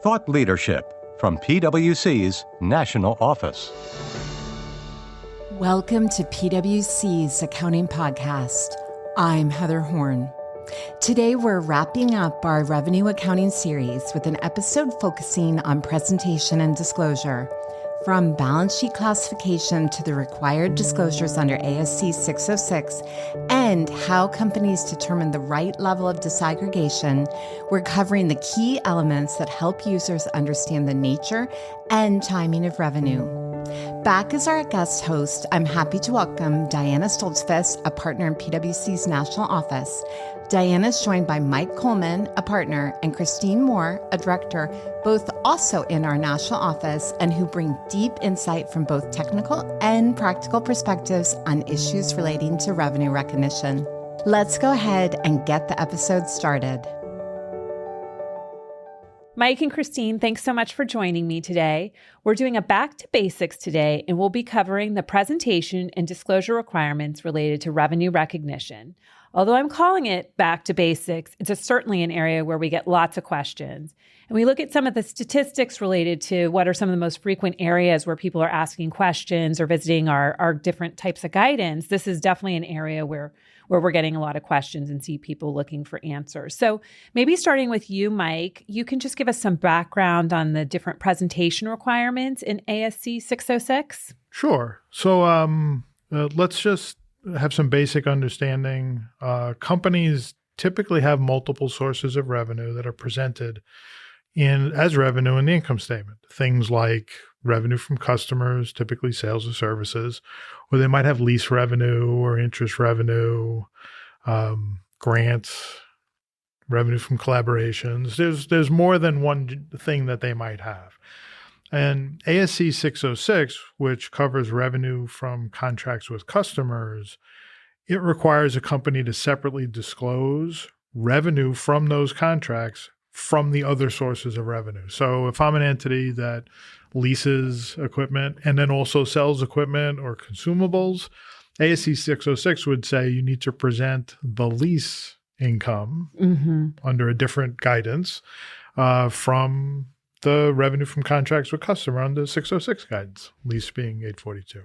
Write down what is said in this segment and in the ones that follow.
Thought Leadership from PwC's National Office. Welcome to PwC's Accounting Podcast. I'm Heather Horn. Today, we're wrapping up our revenue accounting series with an episode focusing on presentation and disclosure, from balance sheet classification to the required disclosures under ASC 606, and how companies determine the right level of disaggregation. We're covering the key elements that help users understand the nature and timing of revenue. Back as our guest host, I'm happy to welcome Diana Stoltzfus, a partner in PwC's National Office. Diana is joined by Mike Coleman, a partner, and Christine Moore, a director, both also in our national office, and who bring deep insight from both technical and practical perspectives on issues relating to revenue recognition. Let's go ahead and get the episode started. Mike and Christine, thanks so much for joining me today. We're doing a back to basics today, and we'll be covering the presentation and disclosure requirements related to revenue recognition. Although I'm calling it back to basics, it's certainly an area where we get lots of questions. And we look at some of the statistics related to what are some of the most frequent areas where people are asking questions or visiting our different types of guidance. This is definitely an area where we're getting a lot of questions and see people looking for answers. So maybe starting with you, Mike, you can just give us some background on the different presentation requirements in ASC 606. Sure. So let's just have some basic understanding. Companies typically have multiple sources of revenue that are presented as revenue in the income statement. Things like revenue from customers, typically sales or services, or they might have lease revenue or interest revenue, grants, revenue from collaborations. There's more than one thing that they might have. And ASC 606, which covers revenue from contracts with customers, it requires a company to separately disclose revenue from those contracts from the other sources of revenue. So if I'm an entity that leases equipment and then also sells equipment or consumables, ASC 606 would say you need to present the lease income under a different guidance from the revenue from contracts with customer under 606 guidance, lease being 842.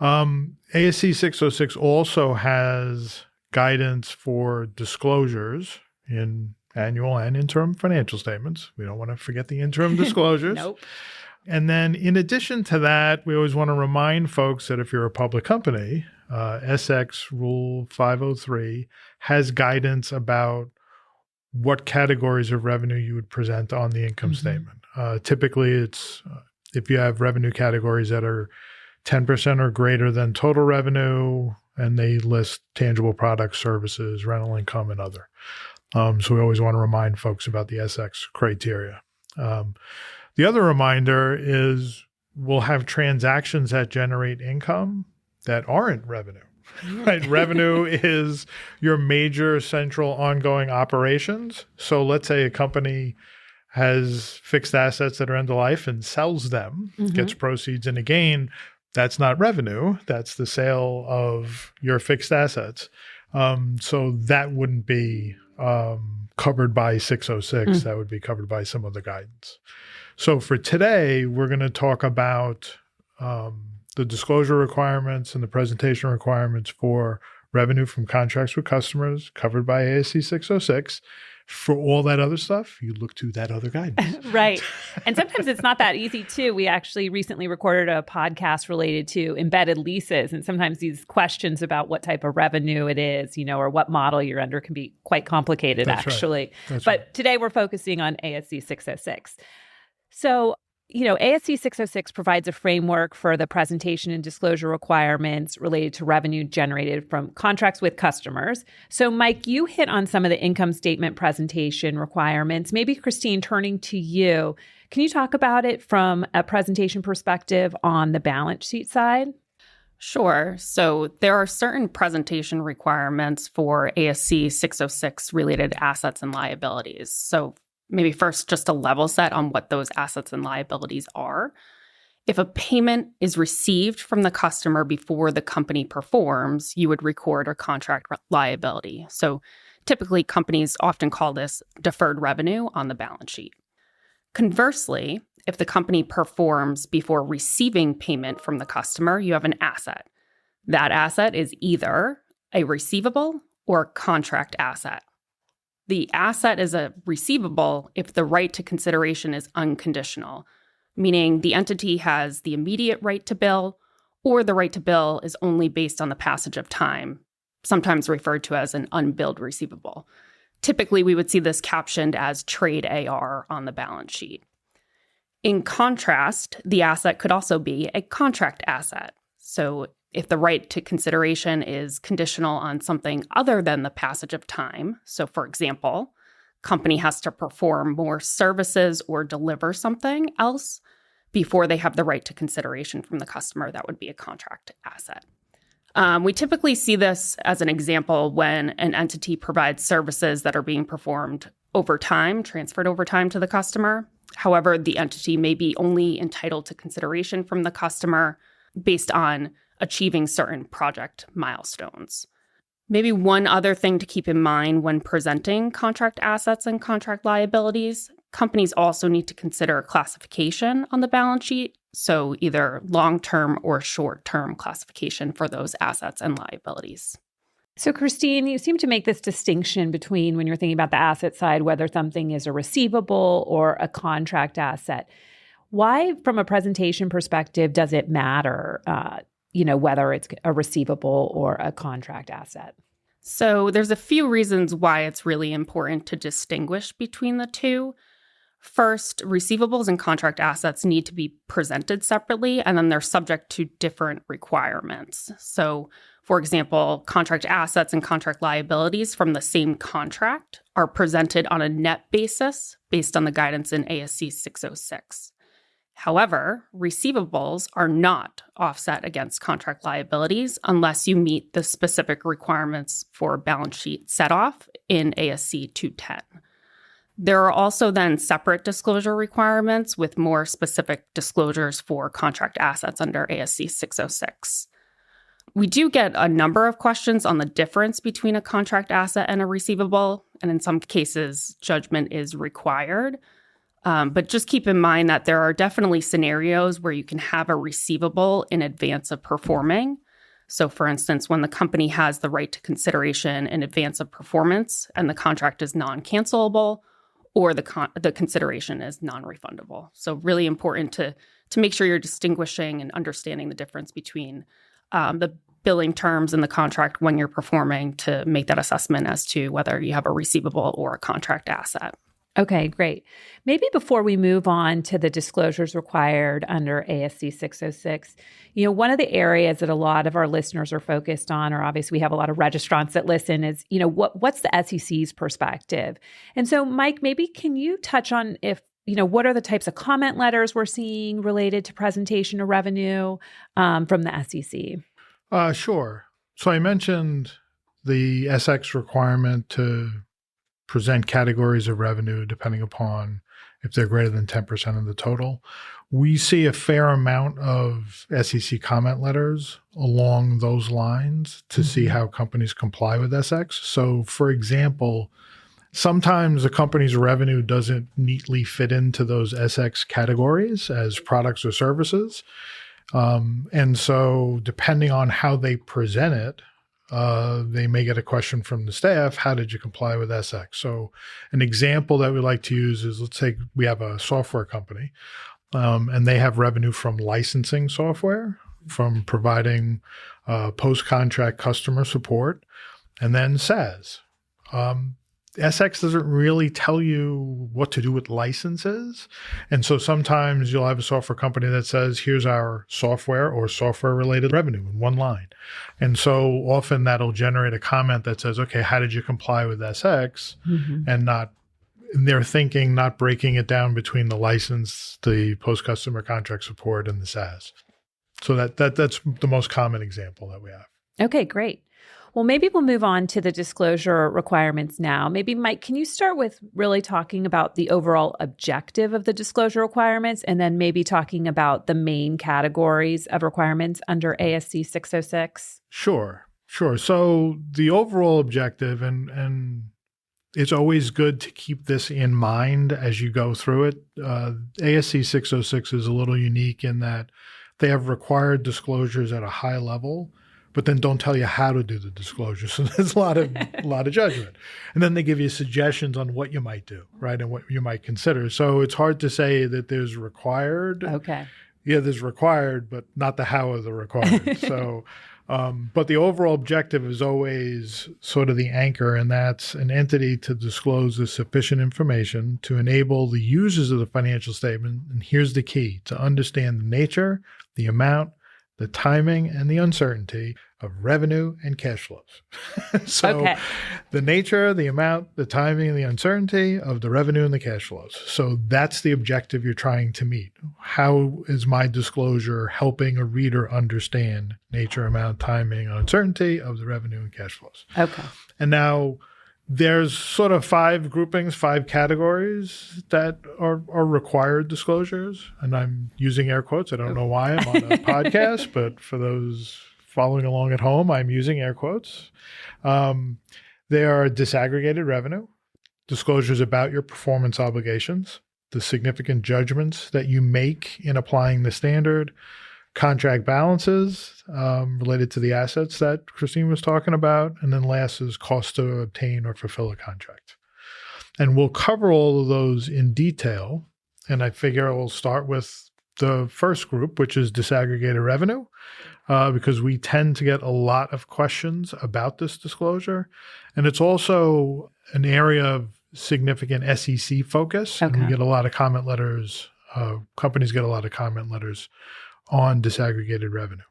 ASC 606 also has guidance for disclosures in annual and interim financial statements. We don't want to forget the interim disclosures. Nope. And then in addition to that, we always want to remind folks that if you're a public company, SX Rule 503 has guidance about what categories of revenue you would present on the income statement. Typically, it's if you have revenue categories that are 10% or greater than total revenue, and they list tangible products, services, rental income, and other. So we always want to remind folks about the SX criteria. The other reminder is we'll have transactions that generate income that aren't revenue. Right. Revenue is your major central ongoing operations. So let's say a company has fixed assets that are end of life and sells them, gets proceeds and a gain. That's not revenue. That's the sale of your fixed assets. So that wouldn't be covered by 606. That would be covered by some other guidance. So for today, we're going to talk about the disclosure requirements and the presentation requirements for revenue from contracts with customers covered by ASC 606. For all that other stuff, you look to that other guidance. Right. And sometimes it's not that easy, too. We actually recently recorded a podcast related to embedded leases. And sometimes these questions about what type of revenue it is, or what model you're under can be quite complicated, actually. But today we're focusing on ASC 606. So, ASC 606 provides a framework for the presentation and disclosure requirements related to revenue generated from contracts with customers. So, Mike, you hit on some of the income statement presentation requirements. Maybe, Christine, turning to you, can you talk about it from a presentation perspective on the balance sheet side? Sure. So there are certain presentation requirements for ASC 606 related assets and liabilities. So maybe first, just a level set on what those assets and liabilities are. If a payment is received from the customer before the company performs, you would record a contract liability. So typically, companies often call this deferred revenue on the balance sheet. Conversely, if the company performs before receiving payment from the customer, you have an asset. That asset is either a receivable or a contract asset. The asset is a receivable if the right to consideration is unconditional, meaning the entity has the immediate right to bill, or the right to bill is only based on the passage of time, sometimes referred to as an unbilled receivable. Typically, we would see this captioned as trade AR on the balance sheet. In contrast, the asset could also be a contract asset. So if the right to consideration is conditional on something other than the passage of time, so for example, company has to perform more services or deliver something else before they have the right to consideration from the customer, that would be a contract asset. We typically see this as an example when an entity provides services that are being performed over time, transferred over time to the customer. However, the entity may be only entitled to consideration from the customer based on achieving certain project milestones. Maybe one other thing to keep in mind when presenting contract assets and contract liabilities, companies also need to consider classification on the balance sheet, so either long-term or short-term classification for those assets and liabilities. So, Christine, you seem to make this distinction between when you're thinking about the asset side, whether something is a receivable or a contract asset. Why, from a presentation perspective, does it matter, whether it's a receivable or a contract asset? So there's a few reasons why it's really important to distinguish between the two. First, receivables and contract assets need to be presented separately, and then they're subject to different requirements. So, for example, contract assets and contract liabilities from the same contract are presented on a net basis based on the guidance in ASC 606. However, receivables are not offset against contract liabilities unless you meet the specific requirements for balance sheet set-off in ASC 210. There are also then separate disclosure requirements with more specific disclosures for contract assets under ASC 606. We do get a number of questions on the difference between a contract asset and a receivable, and in some cases, judgment is required. But just keep in mind that there are definitely scenarios where you can have a receivable in advance of performing. So, for instance, when the company has the right to consideration in advance of performance and the contract is non-cancelable, or the consideration is non-refundable. So really important to make sure you're distinguishing and understanding the difference between the billing terms in the contract when you're performing to make that assessment as to whether you have a receivable or a contract asset. Okay, great. Maybe before we move on to the disclosures required under ASC 606, one of the areas that a lot of our listeners are focused on, or obviously we have a lot of registrants that listen, is, what's the SEC's perspective? And so, Mike, maybe can you touch on what are the types of comment letters we're seeing related to presentation of revenue from the SEC? Sure. So I mentioned the SX requirement to present categories of revenue depending upon if they're greater than 10% of the total. We see a fair amount of SEC comment letters along those lines to see how companies comply with SX. So, for example, sometimes a company's revenue doesn't neatly fit into those SX categories as products or services. And so depending on how they present it, they may get a question from the staff, how did you comply with SX? So an example that we like to use is, let's say we have a software company, and they have revenue from licensing software, from providing post-contract customer support, and then SaaS. SX doesn't really tell you what to do with licenses. And so sometimes you'll have a software company that says, here's our software or software-related revenue in one line. And so often that'll generate a comment that says, okay, how did you comply with SX? And they're thinking, not breaking it down between the license, the post-customer contract support, and the SaaS. So that's the most common example that we have. Okay, great. Well, maybe we'll move on to the disclosure requirements now. Maybe, Mike, can you start with really talking about the overall objective of the disclosure requirements, and then maybe talking about the main categories of requirements under ASC 606? Sure. So the overall objective, and it's always good to keep this in mind as you go through it. ASC 606 is a little unique in that they have required disclosures at a high level, but then don't tell you how to do the disclosure. So there's a lot of judgment. And then they give you suggestions on what you might do, right, and what you might consider. So it's hard to say that there's required. Okay. Yeah, there's required, but not the how of the required. So, but the overall objective is always sort of the anchor, and that's an entity to disclose the sufficient information to enable the users of the financial statement, and here's the key, to understand the nature, the amount, the timing, and the uncertainty of revenue and cash flows. So the nature, the amount, the timing, and the uncertainty of the revenue and the cash flows. So that's the objective you're trying to meet. How is my disclosure helping a reader understand nature, amount, timing, and uncertainty of the revenue and cash flows? Okay. And now there's sort of 5 groupings, 5 categories that are required disclosures. And I'm using air quotes. I don't know why I'm on a podcast, but for those following along at home, I'm using air quotes. They are disaggregated revenue, disclosures about your performance obligations, the significant judgments that you make in applying the standard, contract balances related to the assets that Christine was talking about, and then last is cost to obtain or fulfill a contract. And we'll cover all of those in detail, and I figure we'll start with the first group, which is disaggregated revenue, because we tend to get a lot of questions about this disclosure. And it's also an area of significant SEC focus. Okay. And we get a lot of comment letters. Companies get a lot of comment letters on disaggregated revenue.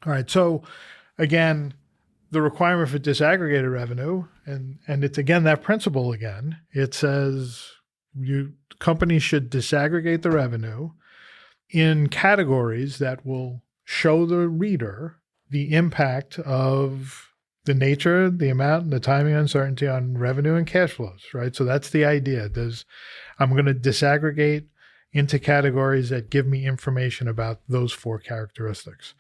All right. So again, the requirement for disaggregated revenue, and it's again that principle again, it says companies should disaggregate the revenue in categories that will show the reader the impact of the nature, the amount, and the timing uncertainty on revenue and cash flows, right? So that's the idea. I'm going to disaggregate into categories that give me information about those 4 characteristics.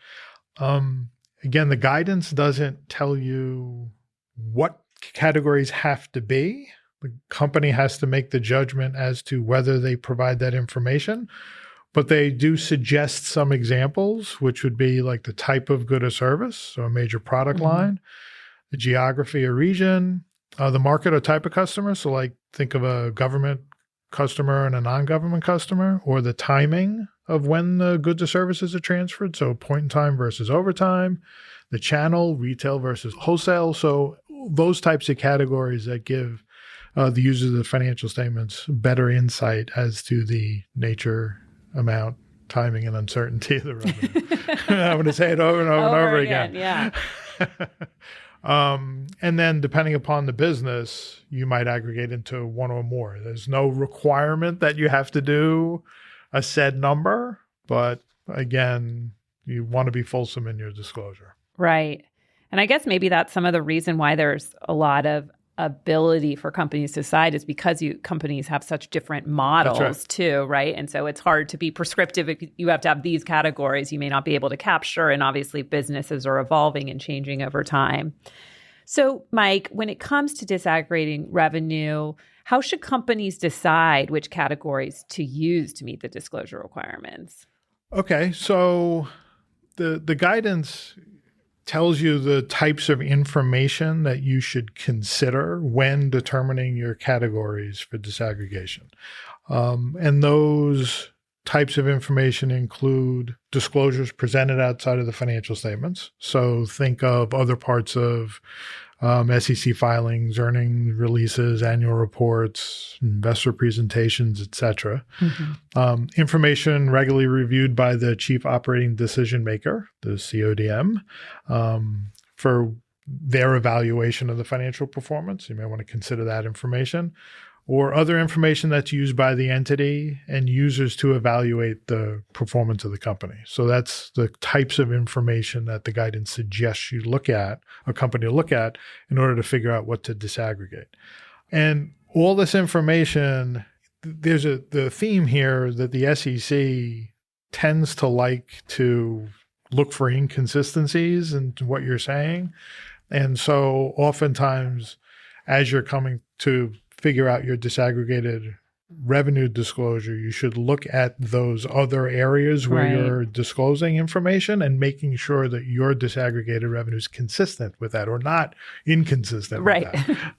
Again, the guidance doesn't tell you what categories have to be. The company has to make the judgment as to whether they provide that information. But they do suggest some examples, which would be like the type of good or service, so a major product line, the geography or region, the market or type of customer. So like think of a government customer and a non-government customer, or the timing of when the goods or services are transferred. So point in time versus over time, the channel, retail versus wholesale. So those types of categories that give the users of the financial statements better insight as to the nature, amount, timing, and uncertainty of the revenue. I'm going to say it over and over and over again. Yeah. And then depending upon the business, you might aggregate into one or more. There's no requirement that you have to do a said number, but again, you want to be fulsome in your disclosure. Right. And I guess maybe that's some of the reason why there's a lot of ability for companies to decide is because companies have such different models too, right? And so it's hard to be prescriptive. If you have to have these categories you may not be able to capture, and obviously businesses are evolving and changing over time. So Mike, when it comes to disaggregating revenue, how should companies decide which categories to use to meet the disclosure requirements? Okay, so the guidance tells you the types of information that you should consider when determining your categories for disaggregation. And those types of information include disclosures presented outside of the financial statements. So think of other parts of SEC filings, earnings releases, annual reports, investor presentations, et cetera. Information regularly reviewed by the chief operating decision maker, the CODM, for their evaluation of the financial performance. You may want to consider that information, or other information that's used by the entity and users to evaluate the performance of the company. So that's the types of information that the guidance suggests you look at, a company to look at, in order to figure out what to disaggregate. And all this information, there's the theme here that the SEC tends to like to look for inconsistencies in what you're saying. And so oftentimes, as you're coming to figure out your disaggregated revenue disclosure, you should look at those other areas where you're disclosing information and making sure that your disaggregated revenue is consistent with that or not inconsistent with that.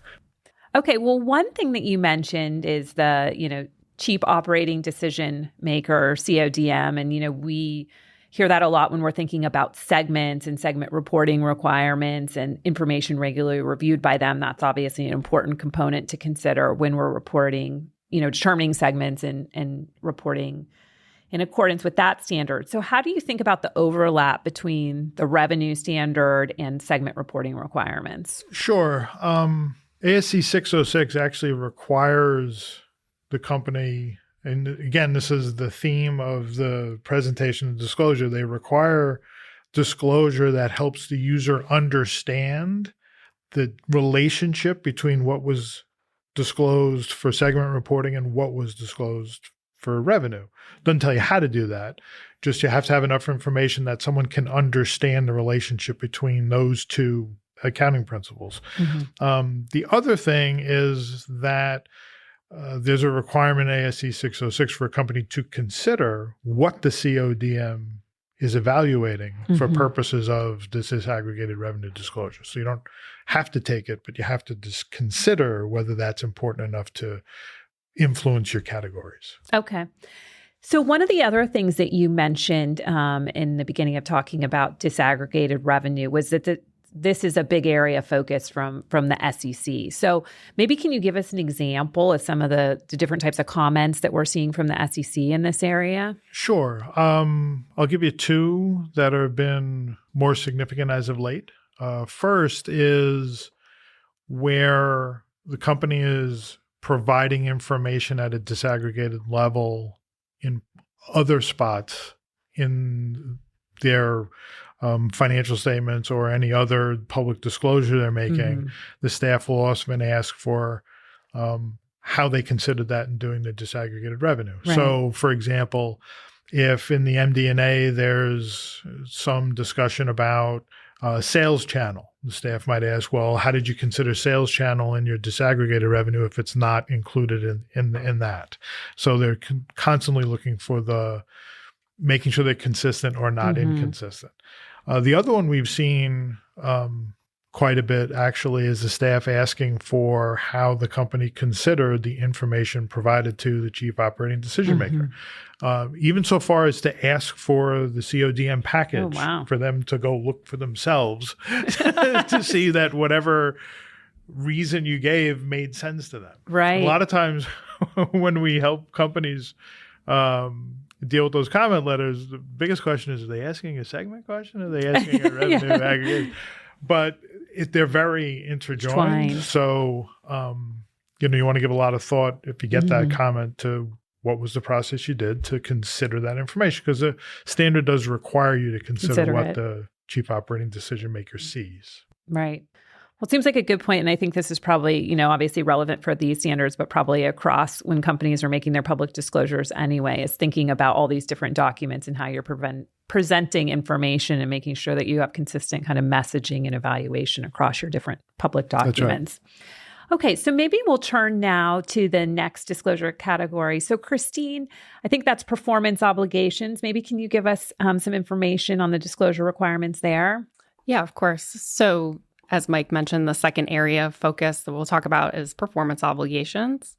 Okay, well, one thing that you mentioned is the, chief operating decision maker, or CODM, and we hear that a lot when we're thinking about segments and segment reporting requirements and information regularly reviewed by them. That's obviously an important component to consider when we're reporting, determining segments and reporting in accordance with that standard. So how do you think about the overlap between the revenue standard and segment reporting requirements? Sure. ASC 606 actually requires the company, and again, this is the theme of the presentation and disclosure, they require disclosure that helps the user understand the relationship between what was disclosed for segment reporting and what was disclosed for revenue. Doesn't tell you how to do that. Just you have to have enough information that someone can understand the relationship between those two accounting principles. The other thing is that there's a requirement in ASC 606 for a company to consider what the CODM is evaluating for purposes of this disaggregated revenue disclosure. So you don't have to take it, but you have to just consider whether that's important enough to influence your categories. Okay. So one of the other things that you mentioned in the beginning of talking about disaggregated revenue was that this is a big area of focus from the SEC. So maybe can you give us an example of some of the different types of comments that we're seeing from the SEC in this area? Sure. I'll give you two that have been more significant as of late. First is where the company is providing information at a disaggregated level in other spots in their financial statements or any other public disclosure they're making. The staff will also ask for how they considered that in doing the disaggregated revenue. Right. So, for example, if in the MD&A there's some discussion about sales channel, the staff might ask, well, how did you consider sales channel in your disaggregated revenue if it's not included in that? So they're constantly looking for making sure they're consistent or not inconsistent. The other one we've seen quite a bit actually is the staff asking for how the company considered the information provided to the chief operating decision maker. Even so far as to ask for the CODM package for them to go look for themselves to see that whatever reason you gave made sense to them. Right. A lot of times when we help companies deal with those comment letters, the biggest question is, are they asking a segment question? Or are they asking a revenue aggregation? But they're very interjoined. So, you want to give a lot of thought if you get that comment to what was the process you did to consider that information, because the standard does require you to consider what the chief operating decision maker sees. Right. Well, it seems like a good point, and I think this is probably, obviously relevant for these standards, but probably across when companies are making their public disclosures anyway, is thinking about all these different documents and how you're presenting information and making sure that you have consistent kind of messaging and evaluation across your different public documents. That's right. Okay, so maybe we'll turn now to the next disclosure category. So Christine, I think that's performance obligations. Maybe can you give us some information on the disclosure requirements there? Yeah, of course. So as Mike mentioned, the second area of focus that we'll talk about is performance obligations.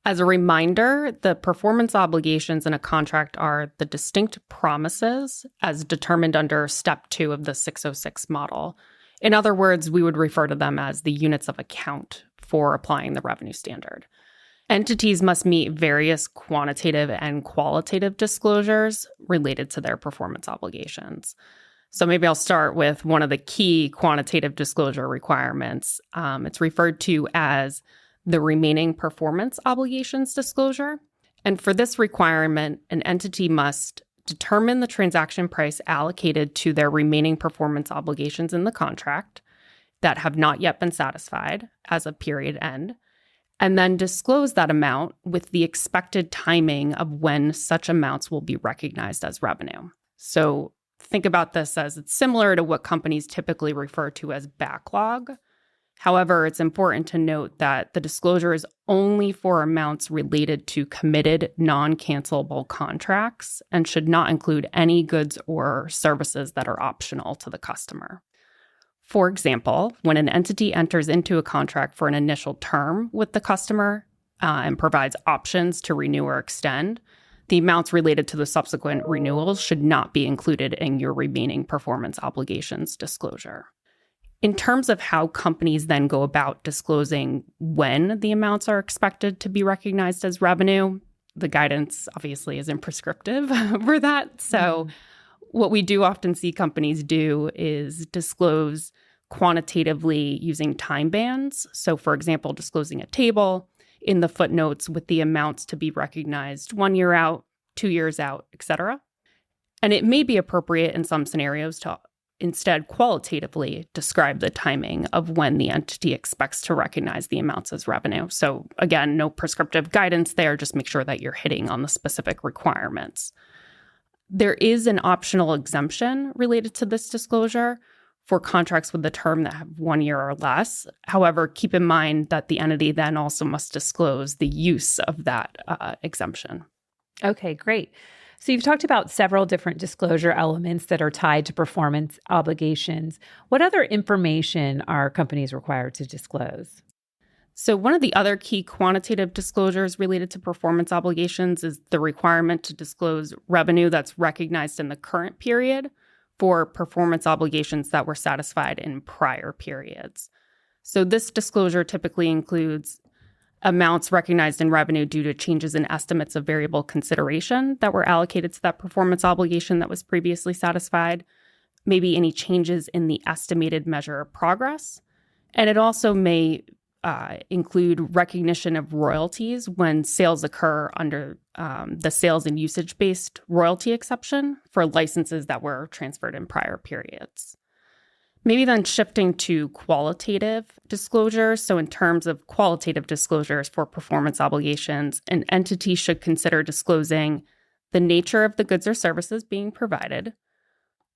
As a reminder, the performance obligations in a contract are the distinct promises as determined under Step 2 of the 606 model. In other words, we would refer to them as the units of account for applying the revenue standard. Entities must meet various quantitative and qualitative disclosures related to their performance obligations. So maybe I'll start with one of the key quantitative disclosure requirements. It's referred to as the remaining performance obligations disclosure. And for this requirement, an entity must determine the transaction price allocated to their remaining performance obligations in the contract that have not yet been satisfied as of period end, and then disclose that amount with the expected timing of when such amounts will be recognized as revenue. So think about this as it's similar to what companies typically refer to as backlog. However, it's important to note that the disclosure is only for amounts related to committed non-cancelable contracts and should not include any goods or services that are optional to the customer. For example, when an entity enters into a contract for an initial term with the customer and provides options to renew or extend, the amounts related to the subsequent renewals should not be included in your remaining performance obligations disclosure. In terms of how companies then go about disclosing when the amounts are expected to be recognized as revenue, the guidance obviously isn't prescriptive for that. So what we do often see companies do is disclose quantitatively using time bands. So for example, disclosing a table in the footnotes with the amounts to be recognized 1 year out, 2 years out, etc. And it may be appropriate in some scenarios to instead qualitatively describe the timing of when the entity expects to recognize the amounts as revenue. So again, no prescriptive guidance there, just make sure that you're hitting on the specific requirements. There is an optional exemption related to this disclosure for contracts with the term that have 1 year or less. However, keep in mind that the entity then also must disclose the use of that exemption. Okay, great. So you've talked about several different disclosure elements that are tied to performance obligations. What other information are companies required to disclose? So one of the other key quantitative disclosures related to performance obligations is the requirement to disclose revenue that's recognized in the current period for performance obligations that were satisfied in prior periods. So this disclosure typically includes amounts recognized in revenue due to changes in estimates of variable consideration that were allocated to that performance obligation that was previously satisfied, maybe any changes in the estimated measure of progress. And it also may include recognition of royalties when sales occur under the sales and usage-based royalty exception for licenses that were transferred in prior periods. Maybe then shifting to qualitative disclosure. So in terms of qualitative disclosures for performance obligations, an entity should consider disclosing the nature of the goods or services being provided,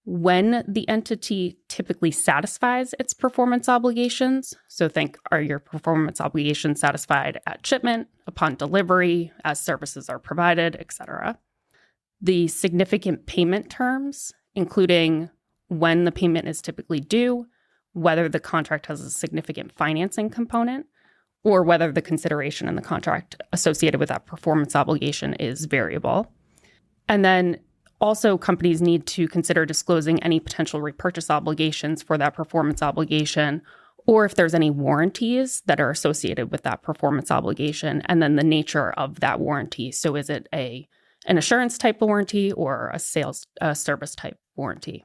when the entity typically satisfies its performance obligations. So think, are your performance obligations satisfied at shipment, upon delivery, as services are provided, etc. The significant payment terms, including when the payment is typically due, whether the contract has a significant financing component, or whether the consideration in the contract associated with that performance obligation is variable. And then also companies need to consider disclosing any potential repurchase obligations for that performance obligation, or if there's any warranties that are associated with that performance obligation, and then the nature of that warranty. So is it an assurance type warranty or a service type warranty?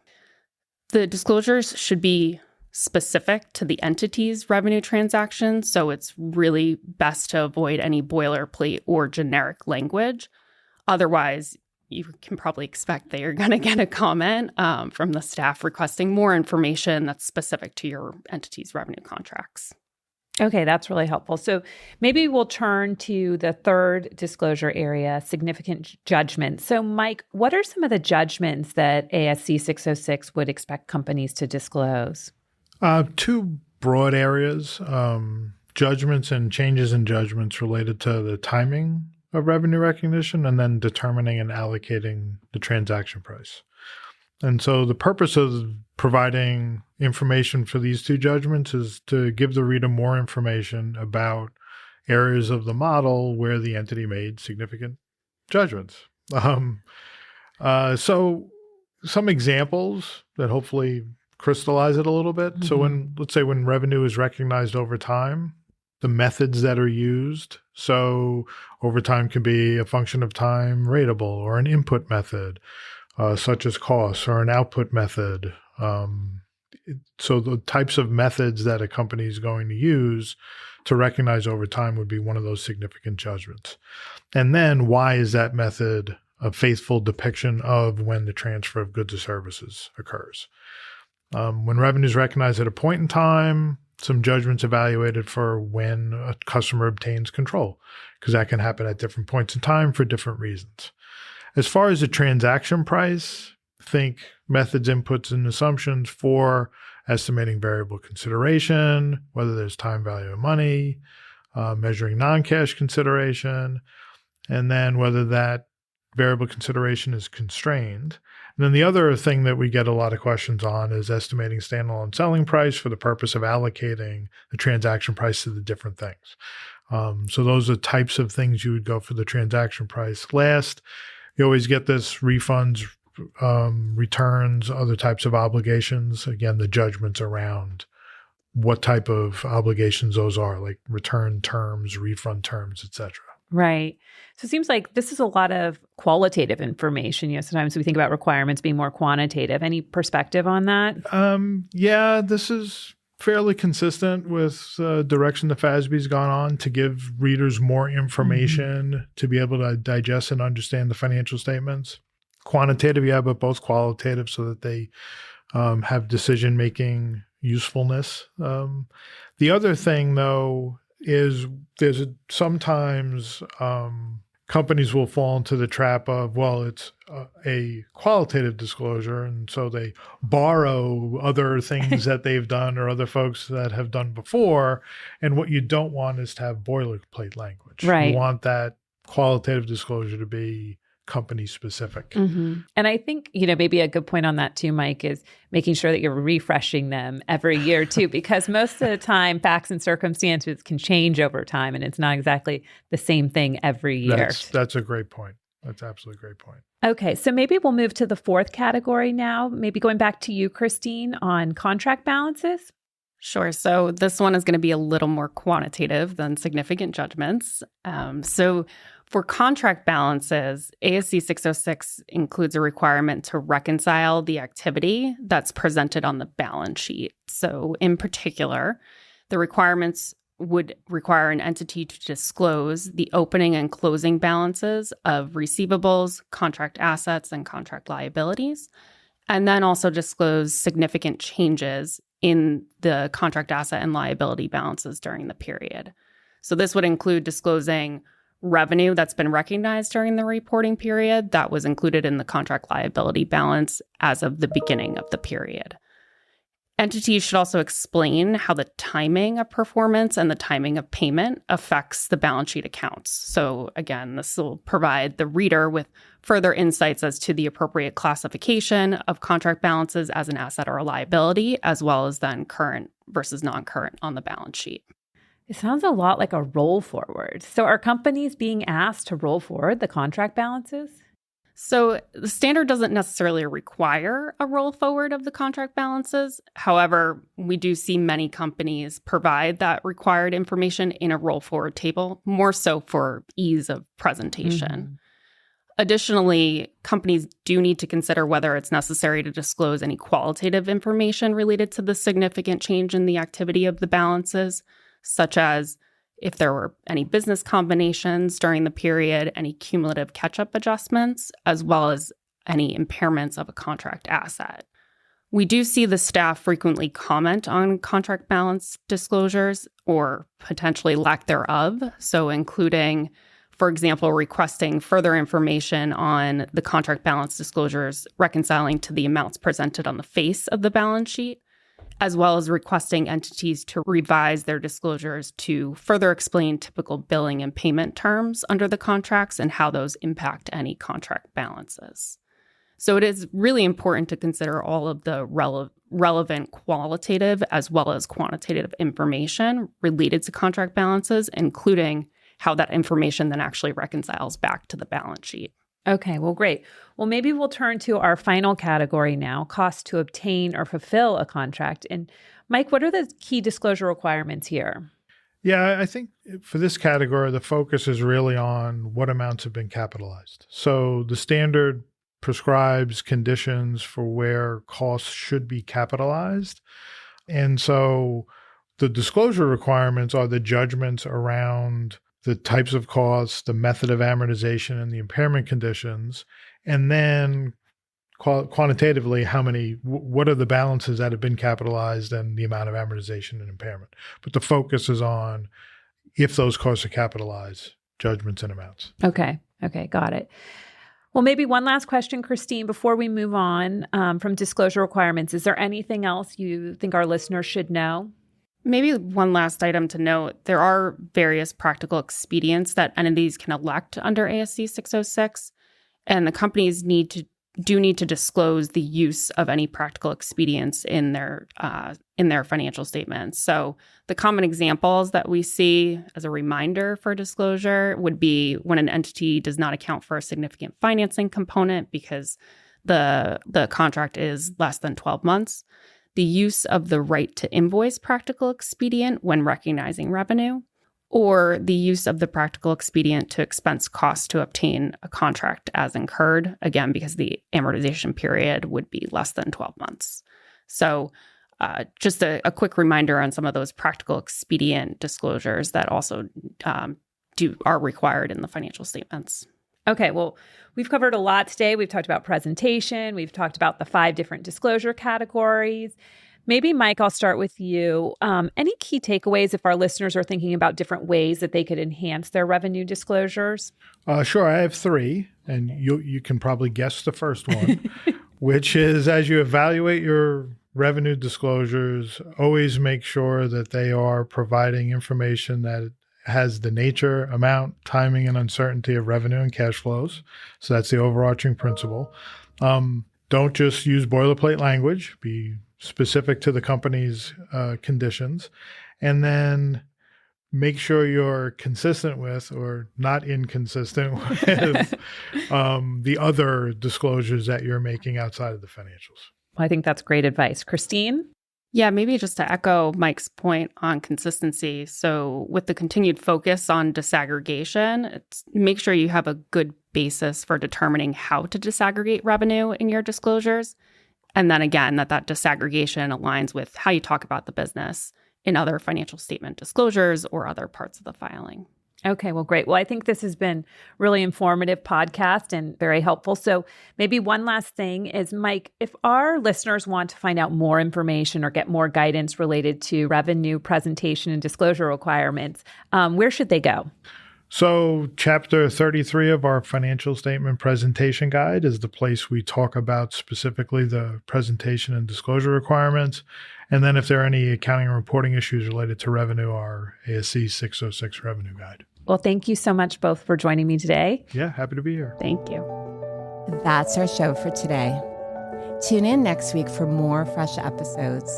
The disclosures should be specific to the entity's revenue transactions, so it's really best to avoid any boilerplate or generic language. Otherwise, you can probably expect that you're going to get a comment from the staff requesting more information that's specific to your entity's revenue contracts. Okay, that's really helpful. So maybe we'll turn to the third disclosure area, significant judgments. So Mike, what are some of the judgments that ASC 606 would expect companies to disclose? Two broad areas, judgments and changes in judgments related to the timing of revenue recognition and then determining and allocating the transaction price. And so the purpose of providing information for these two judgments is to give the reader more information about areas of the model where the entity made significant judgments. So some examples that hopefully crystallize it a little bit. Mm-hmm. So let's say when revenue is recognized over time, the methods that are used. So over time can be a function of time ratable or an input method, such as costs, or an output method. So the types of methods that a company is going to use to recognize over time would be one of those significant judgments. And then why is that method a faithful depiction of when the transfer of goods or services occurs? When revenue is recognized at a point in time, some judgments evaluated for when a customer obtains control, because that can happen at different points in time for different reasons. As far as the transaction price, think methods, inputs, and assumptions for estimating variable consideration, whether there's time value of money, measuring non-cash consideration, and then whether that variable consideration is constrained. And then the other thing that we get a lot of questions on is estimating standalone selling price for the purpose of allocating the transaction price to the different things. So those are types of things you would go for the transaction price. Last, you always get this refunds, returns, other types of obligations. Again, the judgments around what type of obligations those are, like return terms, refund terms, et cetera. Right. So it seems like this is a lot of qualitative information. Sometimes we think about requirements being more quantitative. Any perspective on that? Yeah, this is fairly consistent with the direction the FASB's gone on to give readers more information to be able to digest and understand the financial statements. Quantitative, yeah, but both qualitative so that they have decision-making usefulness. The other thing, though, is sometimes companies will fall into the trap of, well, it's a qualitative disclosure, and so they borrow other things that they've done or other folks that have done before, and what you don't want is to have boilerplate language. Right. You want that qualitative disclosure to be company specific. Mm-hmm. And I think, maybe a good point on that too, Mike, is making sure that you're refreshing them every year too, because most of the time facts and circumstances can change over time and it's not exactly the same thing every year. That's a great point. That's absolutely a great point. Okay, so maybe we'll move to the fourth category now, maybe going back to you, Christine, on contract balances. Sure. So this one is going to be a little more quantitative than significant judgments. So for contract balances, ASC 606 includes a requirement to reconcile the activity that's presented on the balance sheet. So in particular, the requirements would require an entity to disclose the opening and closing balances of receivables, contract assets, and contract liabilities, and then also disclose significant changes in the contract asset and liability balances during the period. So this would include disclosing revenue that's been recognized during the reporting period that was included in the contract liability balance as of the beginning of the period. Entities should also explain how the timing of performance and the timing of payment affects the balance sheet accounts. So again, this will provide the reader with further insights as to the appropriate classification of contract balances as an asset or a liability, as well as then current versus non-current on the balance sheet. It sounds a lot like a roll forward. So are companies being asked to roll forward the contract balances? So the standard doesn't necessarily require a roll forward of the contract balances. However, we do see many companies provide that required information in a roll forward table, more so for ease of presentation. Mm-hmm. Additionally, companies do need to consider whether it's necessary to disclose any qualitative information related to the significant change in the activity of the balances, such as if there were any business combinations during the period, any cumulative catch-up adjustments, as well as any impairments of a contract asset. We do see the staff frequently comment on contract balance disclosures or potentially lack thereof, so including, for example, requesting further information on the contract balance disclosures reconciling to the amounts presented on the face of the balance sheet, as well as requesting entities to revise their disclosures to further explain typical billing and payment terms under the contracts and how those impact any contract balances. So it is really important to consider all of the relevant qualitative as well as quantitative information related to contract balances, including how that information then actually reconciles back to the balance sheet. Okay, well, great. Well, maybe we'll turn to our final category now, cost to obtain or fulfill a contract. And Mike, what are the key disclosure requirements here? Yeah, I think for this category, the focus is really on what amounts have been capitalized. So the standard prescribes conditions for where costs should be capitalized. And so the disclosure requirements are the judgments around the types of costs, the method of amortization, and the impairment conditions, and then quantitatively what are the balances that have been capitalized and the amount of amortization and impairment. But the focus is on if those costs are capitalized, judgments and amounts. Okay, got it. Well, maybe one last question, Christine, before we move on from disclosure requirements. Is there anything else you think our listeners should know? Maybe one last item to note. There are various practical expedients that entities can elect under ASC 606, and the companies need to disclose the use of any practical expedients in their financial statements. So the common examples that we see as a reminder for disclosure would be when an entity does not account for a significant financing component because the contract is less than 12 months, the use of the right to invoice practical expedient when recognizing revenue, or the use of the practical expedient to expense costs to obtain a contract as incurred, again, because the amortization period would be less than 12 months. So just a quick reminder on some of those practical expedient disclosures that also are required in the financial statements. Okay, well, we've covered a lot today. We've talked about presentation. We've talked about the 5 different disclosure categories. Maybe, Mike, I'll start with you. Any key takeaways if our listeners are thinking about different ways that they could enhance their revenue disclosures? Sure. I have 3, and you can probably guess the first one, which is as you evaluate your revenue disclosures, always make sure that they are providing information that has the nature, amount, timing, and uncertainty of revenue and cash flows. So that's the overarching principle. Don't just use boilerplate language. Be specific to the company's conditions. And then make sure you're consistent with or not inconsistent with the other disclosures that you're making outside of the financials. I think that's great advice. Christine? Yeah, maybe just to echo Mike's point on consistency. So with the continued focus on disaggregation, make sure you have a good basis for determining how to disaggregate revenue in your disclosures. And then again, that disaggregation aligns with how you talk about the business in other financial statement disclosures or other parts of the filing. Okay, well, great. Well, I think this has been really informative podcast and very helpful. So maybe one last thing is, Mike, if our listeners want to find out more information or get more guidance related to revenue presentation and disclosure requirements, where should they go? So Chapter 33 of our financial statement presentation guide is the place we talk about specifically the presentation and disclosure requirements. And then if there are any accounting and reporting issues related to revenue, our ASC 606 revenue guide. Well, thank you so much both for joining me today. Yeah, happy to be here. Thank you. That's our show for today. Tune in next week for more fresh episodes.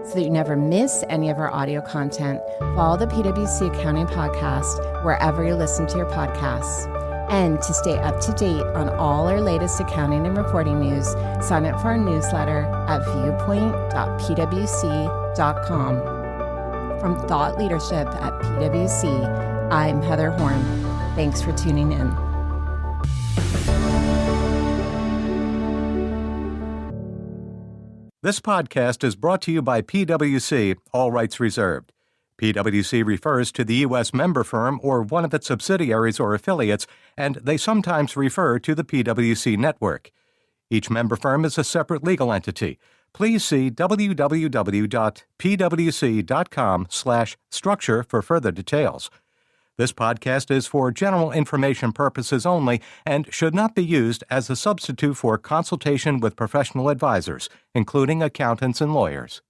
So that you never miss any of our audio content, follow the PwC Accounting Podcast wherever you listen to your podcasts. And to stay up to date on all our latest accounting and reporting news, sign up for our newsletter at viewpoint.pwc.com. From Thought Leadership at PwC, I'm Heather Horn. Thanks for tuning in. This podcast is brought to you by PwC, all rights reserved. PwC refers to the U.S. member firm or one of its subsidiaries or affiliates, and they sometimes refer to the PwC network. Each member firm is a separate legal entity. Please see www.pwc.com/structure for further details. This podcast is for general information purposes only and should not be used as a substitute for consultation with professional advisors, including accountants and lawyers.